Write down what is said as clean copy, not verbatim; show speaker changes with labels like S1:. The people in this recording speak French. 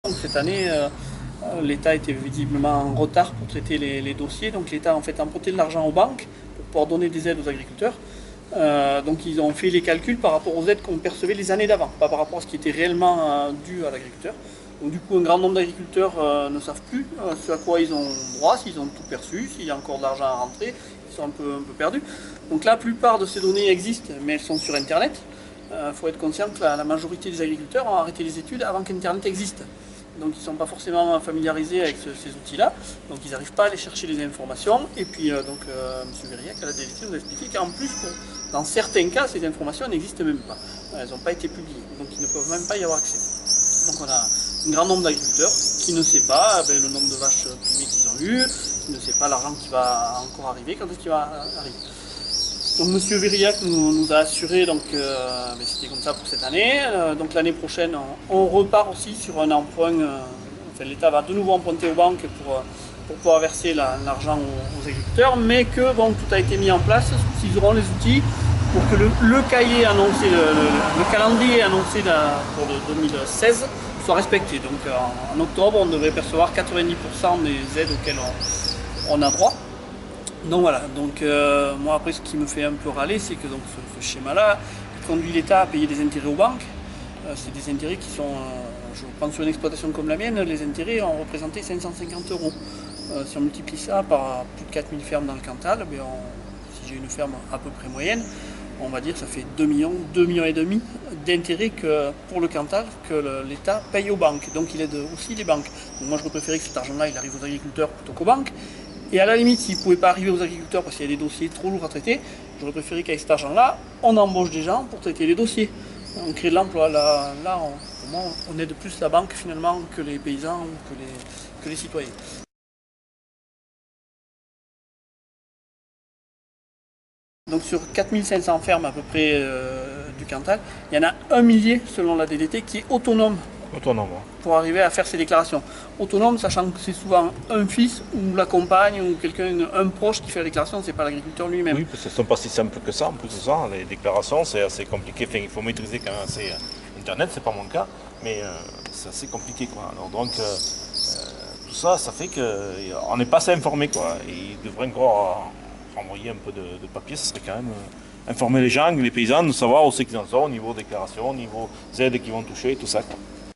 S1: Donc cette année, l'État était visiblement en retard pour traiter les dossiers. Donc l'État a en fait emprunté de l'argent aux banques pour pouvoir donner des aides aux agriculteurs. Donc ils ont fait les calculs par rapport aux aides qu'on percevait les années d'avant, pas par rapport à ce qui était réellement dû à l'agriculteur. Donc du coup, un grand nombre d'agriculteurs ne savent plus ce à quoi ils ont droit, s'ils ont tout perçu, s'il y a encore de l'argent à rentrer, ils sont un peu perdus. Donc la plupart de ces données existent, mais elles sont sur Internet. Il faut être conscient que la majorité des agriculteurs ont arrêté les études avant qu'Internet existe. Donc ils ne sont pas forcément familiarisés avec ces outils-là, donc ils n'arrivent pas à aller chercher les informations. Et puis M. Verriac à la DLT nous a expliqué qu'en plus, dans certains cas, ces informations n'existent même pas. Elles n'ont pas été publiées, donc ils ne peuvent même pas y avoir accès. Donc on a un grand nombre d'agriculteurs qui ne sait pas le nombre de vaches primées qu'ils ont eues, qui ne sait pas l'argent qui va encore arriver, quand est-ce qu'il va arriver. Donc M. Verriac nous a assuré, donc c'était comme ça pour cette année. Donc l'année prochaine, on repart aussi sur un emprunt. Enfin, l'État va de nouveau emprunter aux banques pour pouvoir verser l'argent aux agriculteurs, mais que bon, tout a été mis en place, ils auront les outils pour que le cahier annoncé, le calendrier annoncé pour le 2016 soit respecté. Donc en octobre, on devrait percevoir 90% des aides auxquelles on a droit. Donc voilà, donc moi après ce qui me fait un peu râler, c'est que donc, ce schéma-là conduit l'État à payer des intérêts aux banques. C'est des intérêts qui sont, je prends sur une exploitation comme la mienne, les intérêts ont représenté 550 euros. Si on multiplie ça par plus de 4000 fermes dans le Cantal, si j'ai une ferme à peu près moyenne, on va dire que ça fait 2 millions, 2 millions et demi d'intérêts pour le Cantal que l'État paye aux banques. Donc il aide aussi les banques. Donc moi je préférais que cet argent-là il arrive aux agriculteurs plutôt qu'aux banques. Et à la limite, s'il ne pouvait pas arriver aux agriculteurs parce qu'il y a des dossiers trop lourds à traiter, j'aurais préféré qu'avec cet argent-là, on embauche des gens pour traiter les dossiers. On crée de l'emploi. Là pour moi, on aide plus la banque finalement que les paysans ou que les citoyens. Donc sur 4500 fermes à peu près du Cantal, il y en a 1 millier selon la DDT qui est autonome.
S2: Autonome.
S1: Pour arriver à faire ces déclarations. Autonome, sachant que c'est souvent un fils ou la compagne ou quelqu'un, un proche qui fait la déclaration, c'est pas l'agriculteur lui-même.
S2: Oui, parce que ce n'est pas si simple que ça. En plus de ça, les déclarations, c'est assez compliqué. Enfin, il faut maîtriser quand même assez Internet, c'est pas mon cas, mais c'est assez compliqué, quoi. Alors donc, tout ça, ça fait qu'on n'est pas assez informé, quoi. Et il devrait encore envoyer un peu de papier, ça serait quand même informer les gens, les paysans, de savoir où c'est qu'ils en sont au niveau déclaration, au niveau aides qu'ils vont toucher, tout ça, quoi.